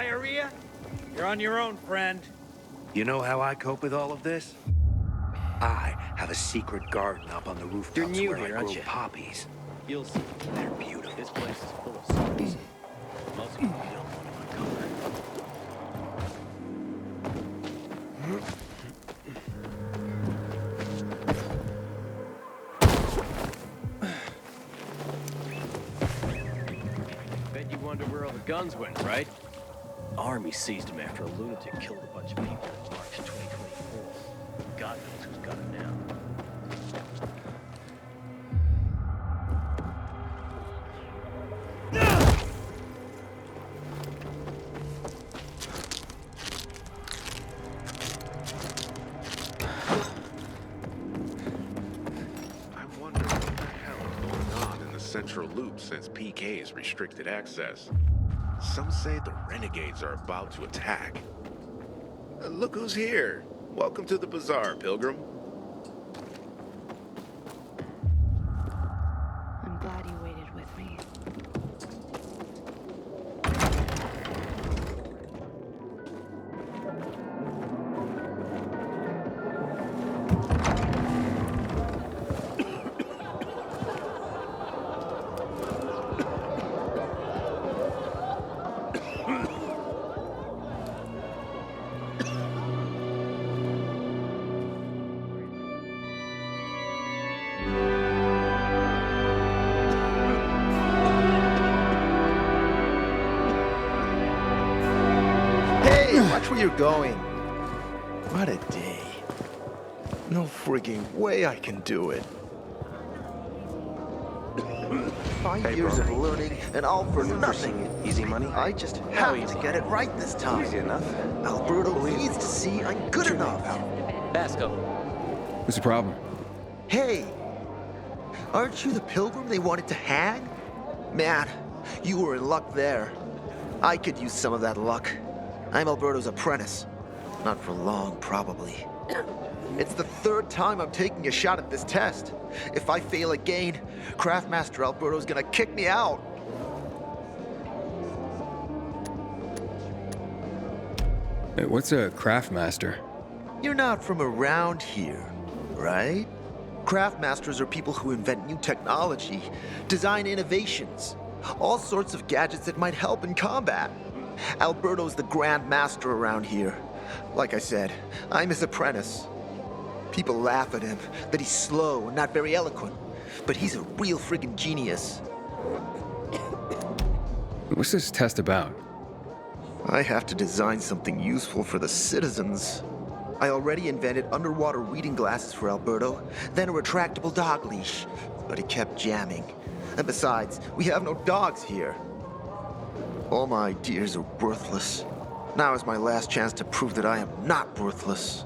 diarrhea? You're on your own, friend. You know how I cope with all of this? I have a secret garden up on the rooftops You're new where here, I grow aren't you? poppies. You'll see. They're beautiful. This place is full of secrets. Most of you don't want to uncover. Bet you wonder where all the guns went, right? Army seized them after a lunatic killed a bunch of people in March 2024. God knows who's got them now. I wonder what the hell is going on in the central loop since PK's restricted access. Some say the renegades are about to attack. Look who's here. Welcome to the bazaar, Pilgrim. I'm glad you waited with me. Hey, watch where you're going. What a day. No frigging way I can do it. 5 years of learning and all for nothing. Easy money? I just have to get it right this time. Easy enough. Alberto needs to see I'm good enough. Basco. What's the problem? Hey, aren't you the pilgrim they wanted to hang? Man, you were in luck there. I could use some of that luck. I'm Alberto's apprentice. Not for long, probably. It's the third time I'm taking a shot at this test. If I fail again, Craftmaster Alberto's gonna kick me out. Hey, what's a craftmaster? You're not from around here, right? Craftmasters are people who invent new technology, design innovations, all sorts of gadgets that might help in combat. Alberto's the Grand Master around here. Like I said, I'm his apprentice. People laugh at him, that he's slow and not very eloquent, but he's a real friggin' genius. What's this test about? I have to design something useful for the citizens. I already invented underwater reading glasses for Alberto, then a retractable dog leash, but it kept jamming. And besides, we have no dogs here. All my ideas are worthless. Now is my last chance to prove that I am not worthless.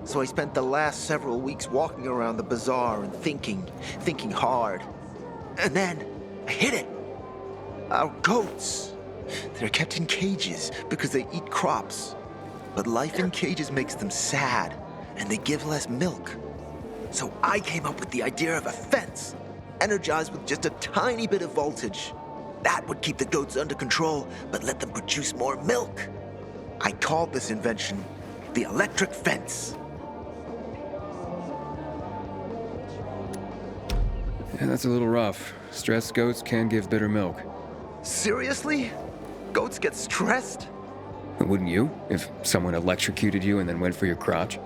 So I spent the last several weeks walking around the bazaar and thinking hard. And then I hit it. Our goats. They're kept in cages because they eat crops. But life in cages makes them sad, and they give less milk. So I came up with the idea of a fence, energized with just a tiny bit of voltage. That would keep the goats under control, but let them produce more milk. I called this invention the electric fence. Yeah, that's a little rough. Stressed goats can give bitter milk. Seriously? Goats get stressed? Wouldn't you, if someone electrocuted you and then went for your crotch?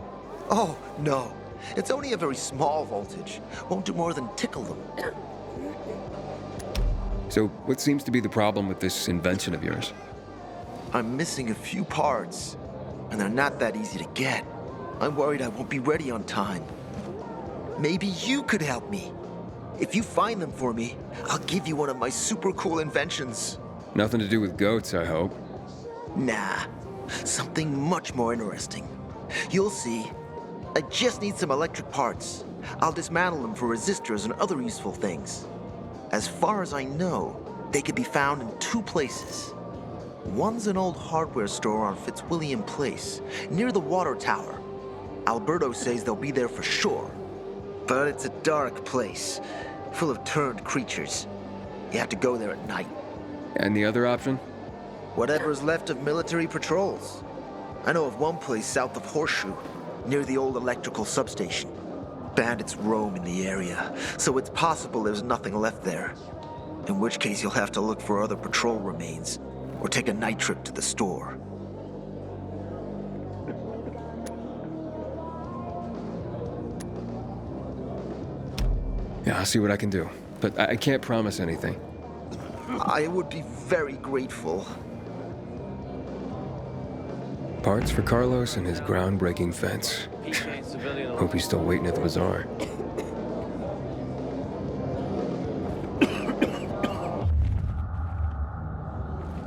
Oh, no. It's only a very small voltage. Won't do more than tickle them. So, what seems to be the problem with this invention of yours? I'm missing a few parts, and they're not that easy to get. I'm worried I won't be ready on time. Maybe you could help me. If you find them for me, I'll give you one of my super cool inventions. Nothing to do with goats, I hope. Nah, something much more interesting. You'll see. I just need some electric parts. I'll dismantle them for resistors and other useful things. As far as I know, they can be found in two places. One's an old hardware store on Fitzwilliam Place, near the water tower. Alberto says they'll be there for sure. But it's a dark place, full of turned creatures. You have to go there at night. And the other option? Whatever's left of military patrols. I know of one place south of Horseshoe, near the old electrical substation. Bandits roam in the area, so it's possible there's nothing left there. In which case you'll have to look for other patrol remains, or take a night trip to the store. Yeah, I'll see what I can do. But I can't promise anything. I would be very grateful. Parts for Carlos and his groundbreaking fence. Hope he's still waiting at the bazaar.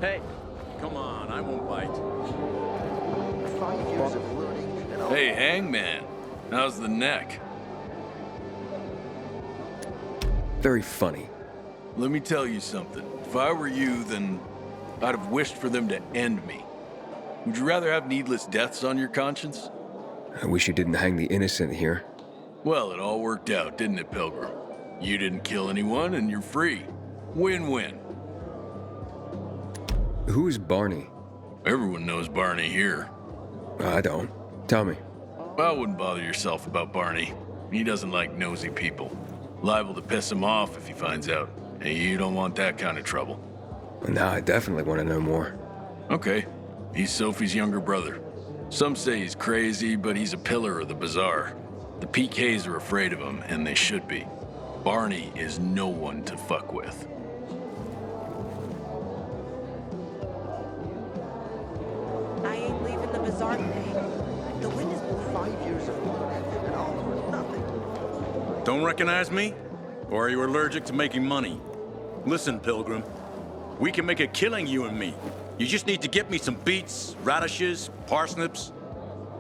Hey, come on, I won't bite. 5 years of learning and all. Hey, Hangman. How's the neck? Very funny. Let me tell you something. If I were you, then I'd have wished for them to end me. Would you rather have needless deaths on your conscience? I wish you didn't hang the innocent here. Well, it all worked out, didn't it, Pilgrim? You didn't kill anyone, and you're free. Win-win. Who's Barney? Everyone knows Barney here. I don't. Tell me. I wouldn't bother yourself about Barney. He doesn't like nosy people. Liable to piss him off if he finds out. And you don't want that kind of trouble. Well, now I definitely want to know more. Okay. He's Sophie's younger brother. Some say he's crazy, but he's a pillar of the bazaar. The PKs are afraid of him, and they should be. Barney is no one to fuck with. I ain't leaving the bazaar today. The wind is blowing. 5 years of learning and all for nothing. Don't recognize me? Or are you allergic to making money? Listen, Pilgrim. We can make a killing, you and me. You just need to get me some beets, radishes, parsnips.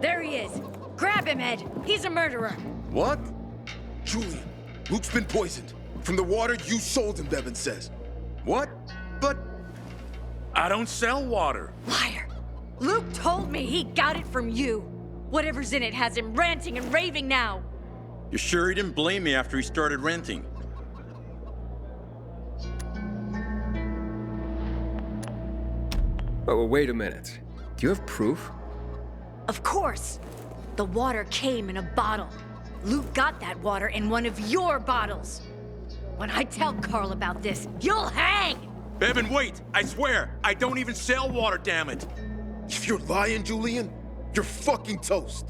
There he is. Grab him, Ed. He's a murderer. What? Julian, Luke's been poisoned. From the water you sold him, Bevan says. What? But I don't sell water. Liar. Luke told me he got it from you. Whatever's in it has him ranting and raving now. You sure he didn't blame me after he started renting? Oh, wait a minute. Do you have proof? Of course. The water came in a bottle. Luke got that water in one of your bottles. When I tell Carl about this, you'll hang! Bevan, wait! I swear, I don't even sell water, damn it! If you're lying, Julian, you're fucking toast.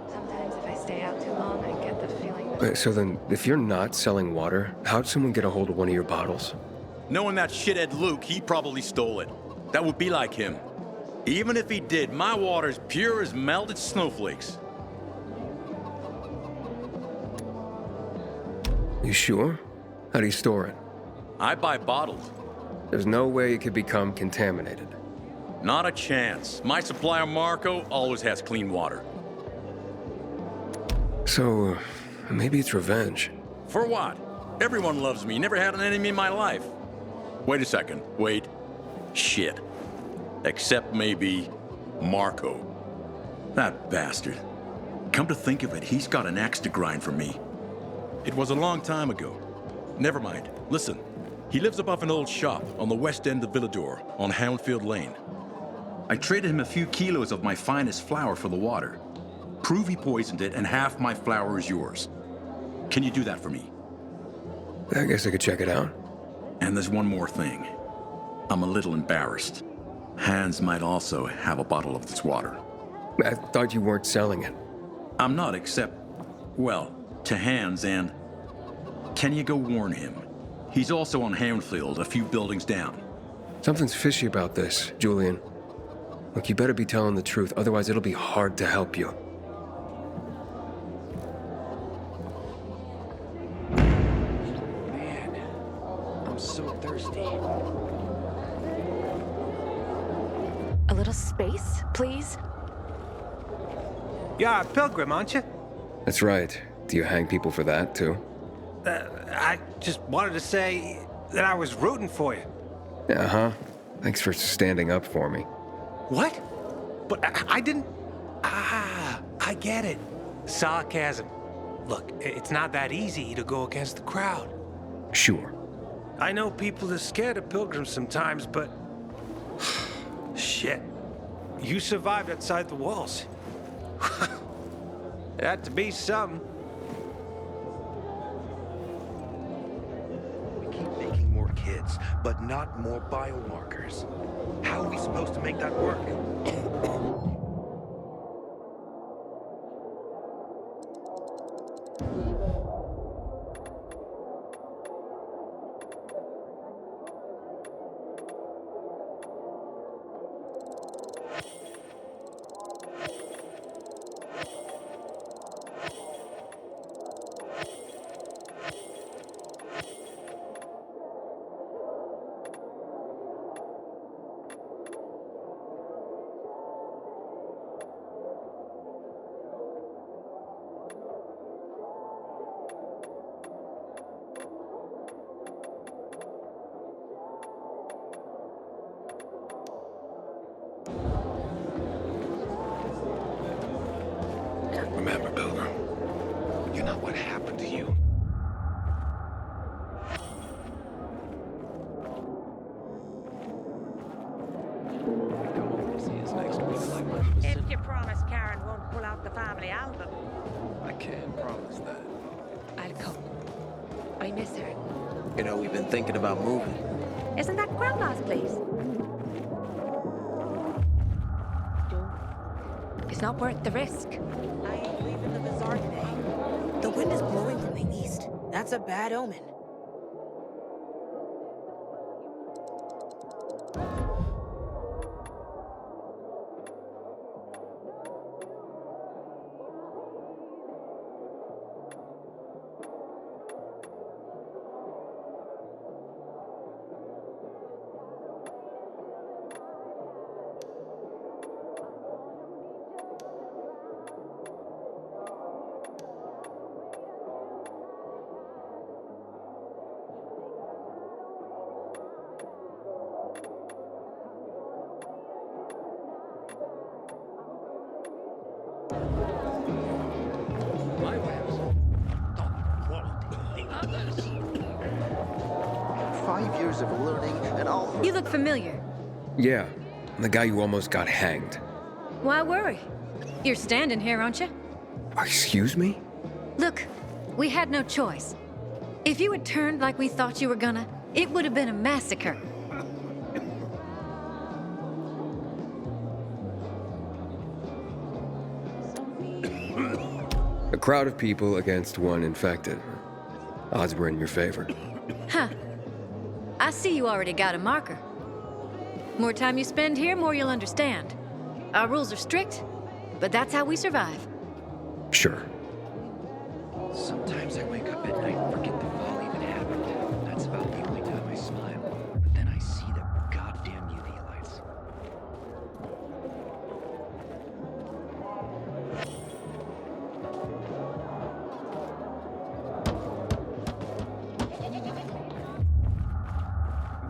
Sometimes if I stay out too long, I get the feeling that... So then, if you're not selling water, how'd someone get a hold of one of your bottles? Knowing that shithead Luke, he probably stole it. That would be like him. Even if he did, my water's pure as melted snowflakes. You sure? How do you store it? I buy bottled. There's no way it could become contaminated. Not a chance. My supplier, Marco, always has clean water. So, maybe it's revenge. For what? Everyone loves me. Never had an enemy in my life. Wait a second. Wait. Shit. Except maybe Marco. That bastard. Come to think of it, he's got an axe to grind for me. It was a long time ago. Never mind. Listen. He lives above an old shop on the west end of Villador, on Houndfield Lane. I traded him a few kilos of my finest flour for the water. Prove he poisoned it, and half my flour is yours. Can you do that for me? I guess I could check it out. And there's one more thing. I'm a little embarrassed. Hans might also have a bottle of this water. I thought you weren't selling it. I'm not, except, well, to Hans and... Can you go warn him? He's also on Houndfield, a few buildings down. Something's fishy about this, Julian. Look, you better be telling the truth, otherwise it'll be hard to help you. Man, I'm so thirsty. A little space, please? You're a pilgrim, aren't you? That's right. Do you hang people for that, too? I just wanted to say that I was rooting for you. Uh-huh. Thanks for standing up for me. What? But I didn't... Ah, I get it. Sarcasm. Look, it's not that easy to go against the crowd. Sure. I know people are scared of pilgrims sometimes, but... Shit. You survived outside the walls. It had to be something. We keep making more kids, but not more biomarkers. How are we supposed to make that work? Remember, Pilgrim, you're not what happened to you. If you promise Karen won't pull out the family album. I can't promise that. I'll come. I miss her. You know, we've been thinking about moving. Isn't that Grandma's place? It's not worth the risk. I ain't leaving the bazaar today. The wind is blowing from the east. That's a bad omen. My wares. Top quality. The others. 5 years of learning and all for... You look familiar. Yeah, the guy who almost got hanged. Why worry? You're standing here, aren't you? Excuse me? Look, we had no choice. If you had turned like we thought you were gonna, it would have been a massacre. A crowd of people against one infected. Odds were in your favor. Huh. I see you already got a marker. More time you spend here, more you'll understand. Our rules are strict, but that's how we survive. Sure. Sometimes I wake up at night and forget the fall even happened. That's about the only time I smile. But then I see the goddamn UV lights.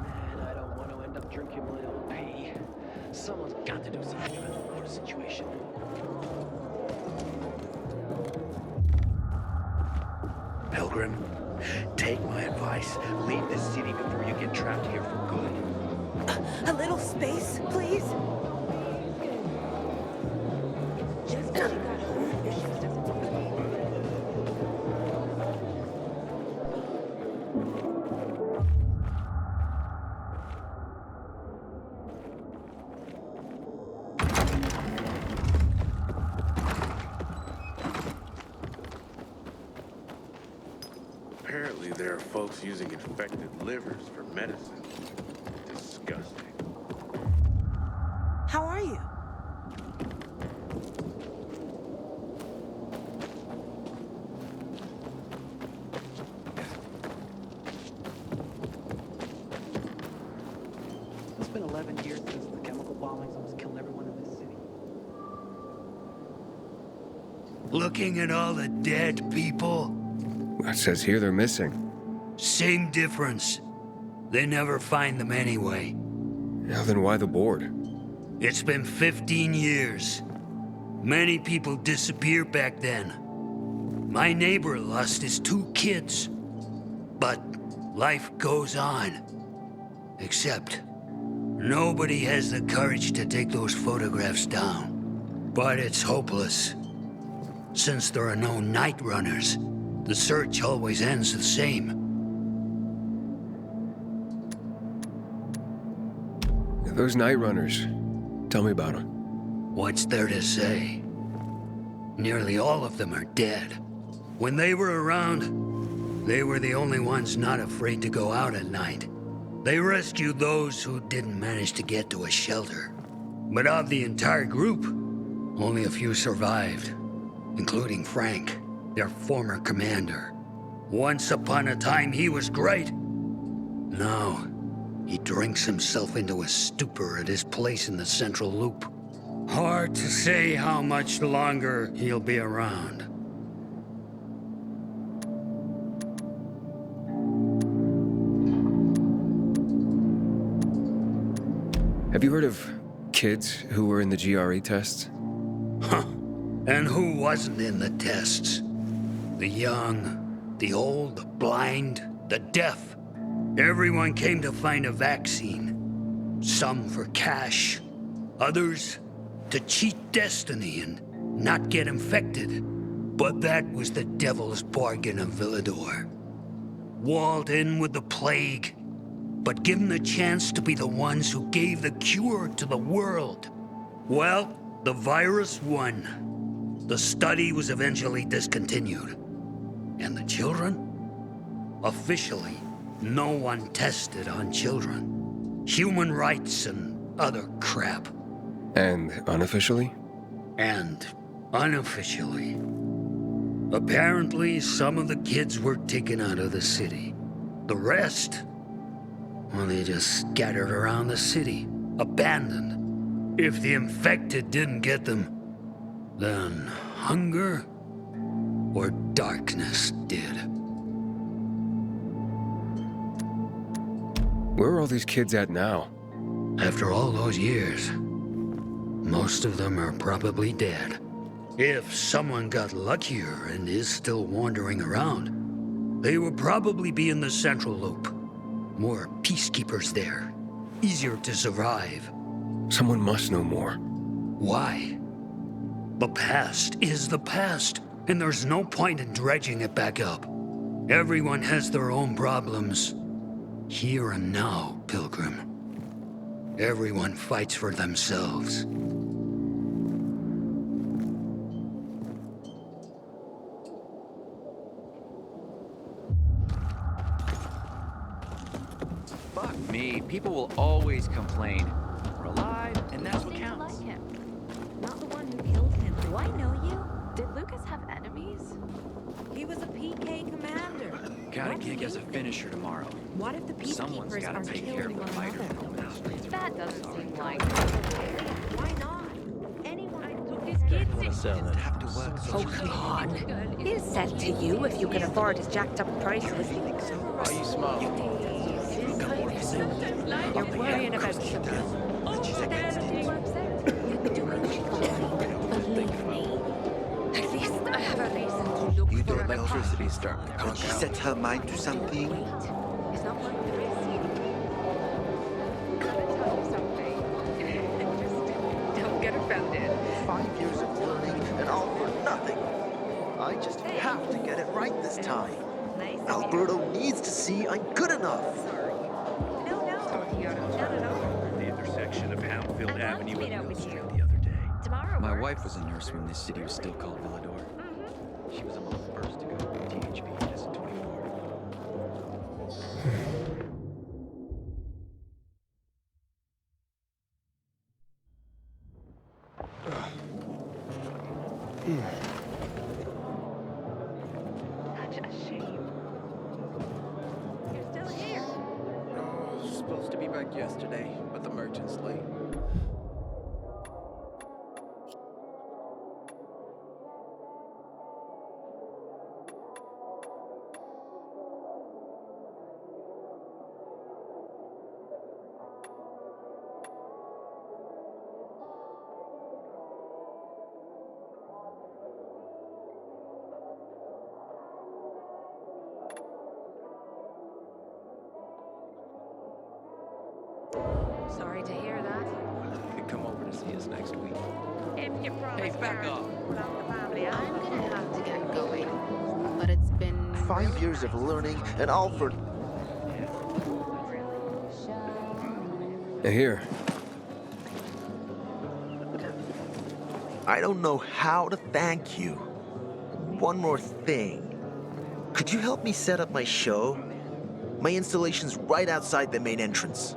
Man, I don't want to end up drinking my own pee. Someone's got to do something about the water situation. Pilgrim, take my advice. Leave this city before you get trapped here for good. A little space, please? Just as you got home, this shit doesn't work. Apparently, there are folks using infected livers for medicine. Disgusting. How are you? It's been 11 years since the chemical bombings almost killed everyone in this city. Looking at all the dead people, It says here they're missing. same difference. They never find them anyway. Now then why the board? It's been 15 years. Many people disappeared back then. My neighbor lost his 2 kids. But life goes on. Except, nobody has the courage to take those photographs down. But it's hopeless. Since there are no night runners, the search always ends the same. Those night runners. Tell me about them. What's there to say? Nearly all of them are dead. When they were around, they were the only ones not afraid to go out at night. They rescued those who didn't manage to get to a shelter. But of the entire group, only a few survived, including Frank, their former commander. Once upon a time, he was great. Now, he drinks himself into a stupor at his place in the Central Loop. Hard to say how much longer he'll be around. Have you heard of kids who were in the GRE tests? Huh. And who wasn't in the tests? The young, the old, the blind, the deaf. Everyone came to find a vaccine. Some for cash, others to cheat destiny and not get infected. But that was the devil's bargain of Villador. Walled in with the plague, but given the chance to be the ones who gave the cure to the world. Well, the virus won. The study was eventually discontinued. And the children? Officially, no one tested on children. Human rights and other crap. And unofficially? And unofficially. Apparently, some of the kids were taken out of the city. The rest, well, they just scattered around the city, abandoned. If the infected didn't get them, then hunger or darkness did. Where are all these kids at now? After all those years, most of them are probably dead. If someone got luckier and is still wandering around, they will probably be in the Central Loop. More peacekeepers there. Easier to survive. Someone must know more. Why? The past is the past, and there's no point in dredging it back up. Everyone has their own problems. Here and now, Pilgrim. Everyone fights for themselves. Fuck me, people will always complain. We're alive, and that's what You seem to counts. like him. Not the one who killed him. Do I know you? Did Lucas have enemies? He was a PK commander. Got a What do gig you as a think? finisher tomorrow. What if the Someone's peacekeepers gotta are take care of killing the one fighter another? roaming the streets of That doesn't seem like Why not? Anyone Lucas gets it. Didn't have to work Oh, come on. He'll sell to you if you can afford his jacked up prices. Are you smart? You're worrying about something. Believe me. At least I have a reason to look You for don't a electricity start to Could she set her mind to something? It's not worth the risk. Gotta tell you something. Just don't get offended. 5 years of learning and all for nothing. I just have to get it right this time. Nice. Alberto needs to see I'm good enough. No, not at all. The intersection of Houndfield I'd love to Avenue meet and up Mill with Street you. the other day. Tomorrow My works. wife was a nurse when this city was still called Villador. She was among the first to go through THP as a 24. Such a shame. You're still here. Supposed to be back yesterday, but the merchant's late. sorry to hear that. You could come over to see us next week. If you promise. Hey, back Karen, off. pull out the family, I'm gonna have to get going, but it's been 5 years of learning, and all for... Here. I don't know how to thank you. One more thing. Could you help me set up my show? My installation's right outside the main entrance.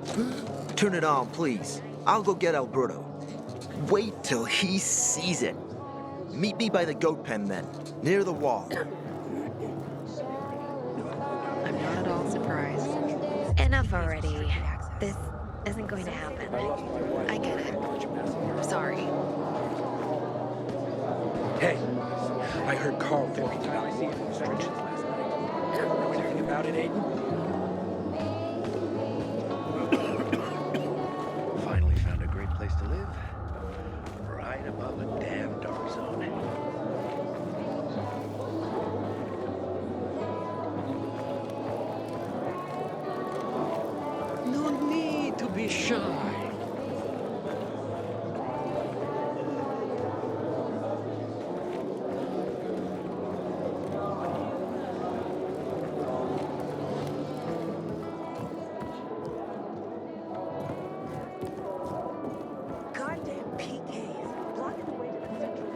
Turn it on, please. I'll go get Alberto. Wait till he sees it. Meet me by the goat pen then, near the wall. I'm not at all surprised. Enough already. This isn't going to happen. I get it. Sorry. Hey, I heard Carl talking about the restrictions last night. Know anything about it, Aiden? Finally found a great place to live. Right above a damn dark zone. No need to be shy. Goddamn PKs. Blocking the way to the central.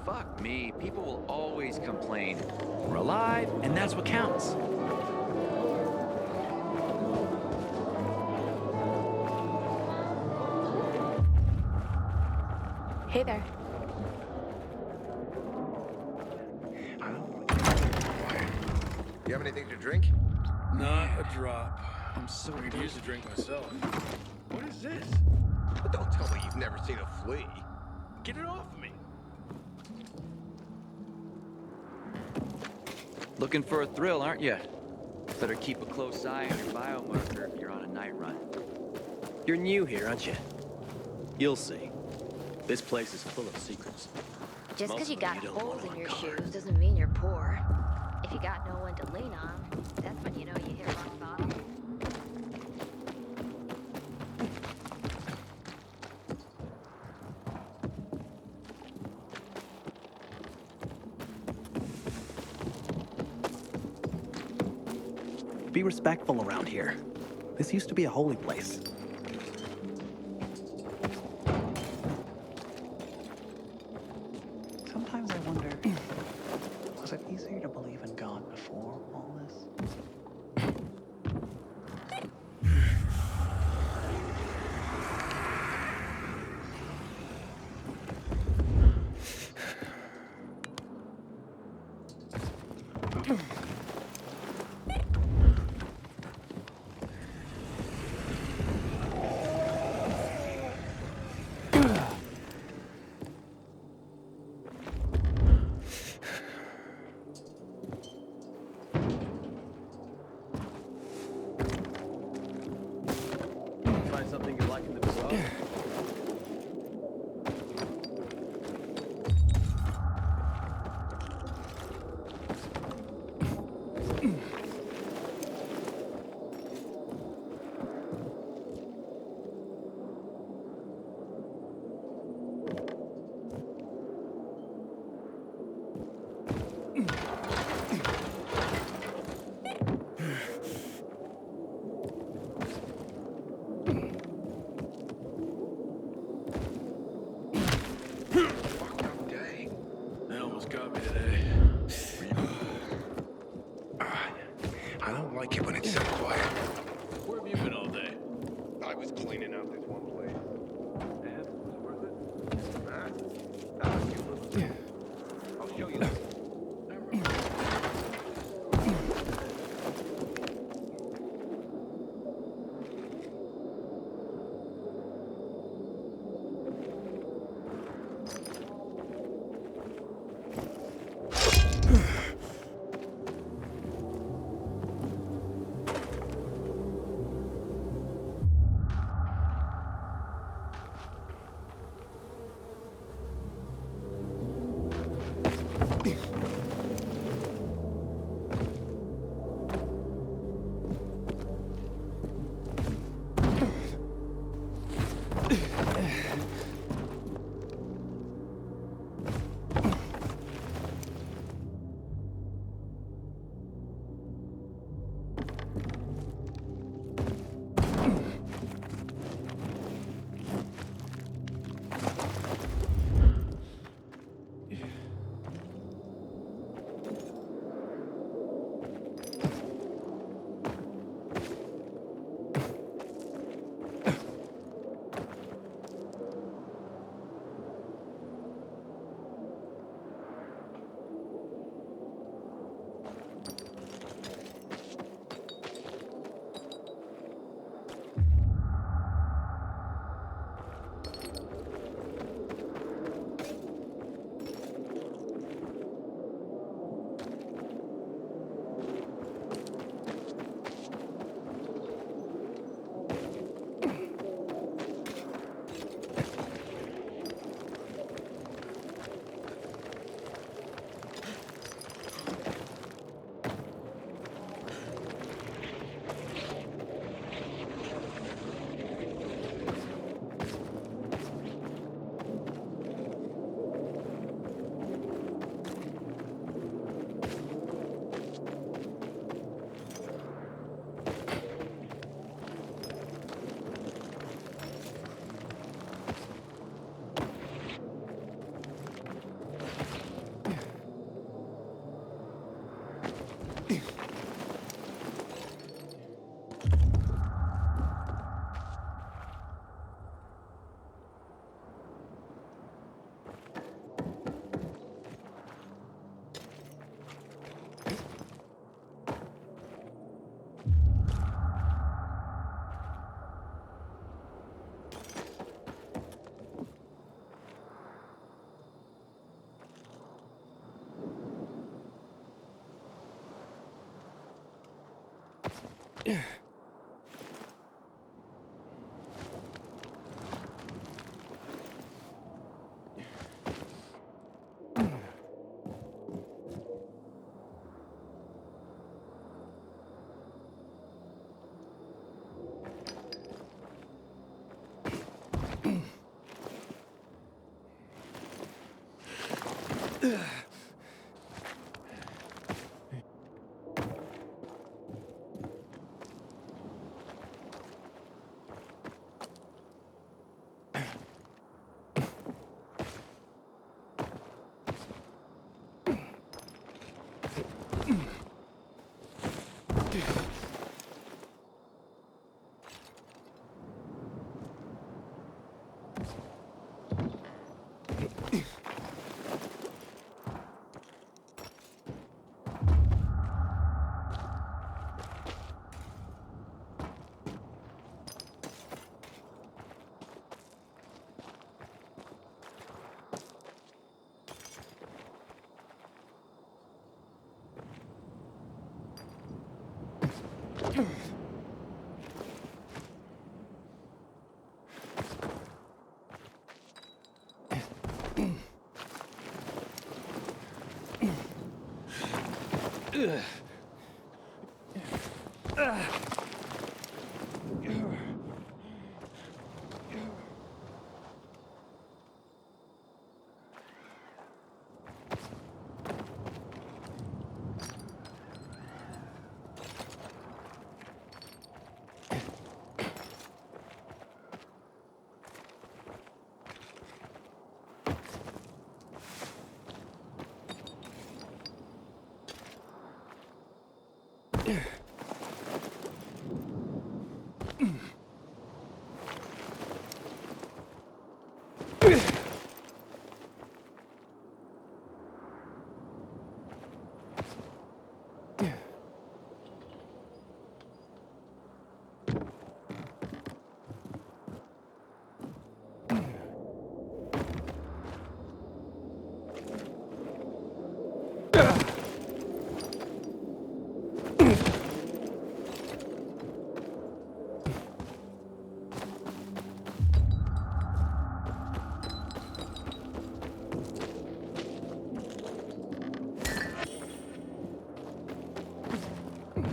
Fuck me, people will always complain. We're alive, and that's what counts. Hey there. You have anything to drink? Not a drop. I'm so I could use a drink myself. What is this? But don't tell me you've never seen a flea. Get it off of me. Looking for a thrill, aren't you? Better keep a close eye on your biomarker if you're on a night run. You're new here, aren't you? You'll see. This place is full of secrets. Just because you got You don't holes wanna in your uncover. shoes doesn't mean you're poor. If you got no one to lean on, that's when you know you hit rock bottom. Be respectful around here. This used to be a holy place. Sometimes I wonder, was it easier to believe in God before all this?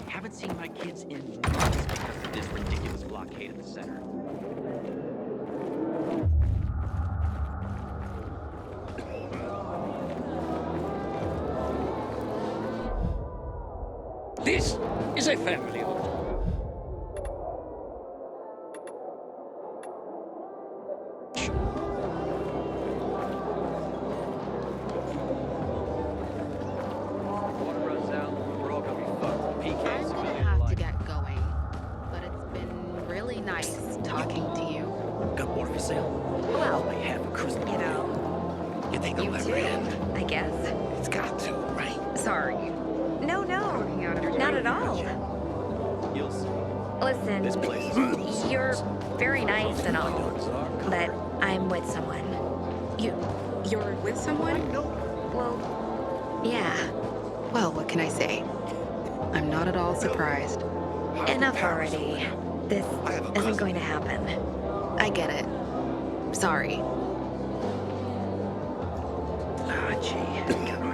Haven't seen my kids in months because of this ridiculous blockade at the center. is a family home. Water runs out, we're all gonna be fucked. PK, I'm gonna civilian have to life. get going, but it's been really nice talking to you. Got water for sale? Well, I have a cruise. you know, You think they'll you ever too, end? I guess. It's got to, right? Sorry. No, not at all. You'll see. Listen, This place is you're very nice and all, but I'm with someone. You're with someone? Well, yeah. Well, what can I say? I'm not at all surprised. Enough already. This isn't going to happen. I get it. Sorry. Ah, gee.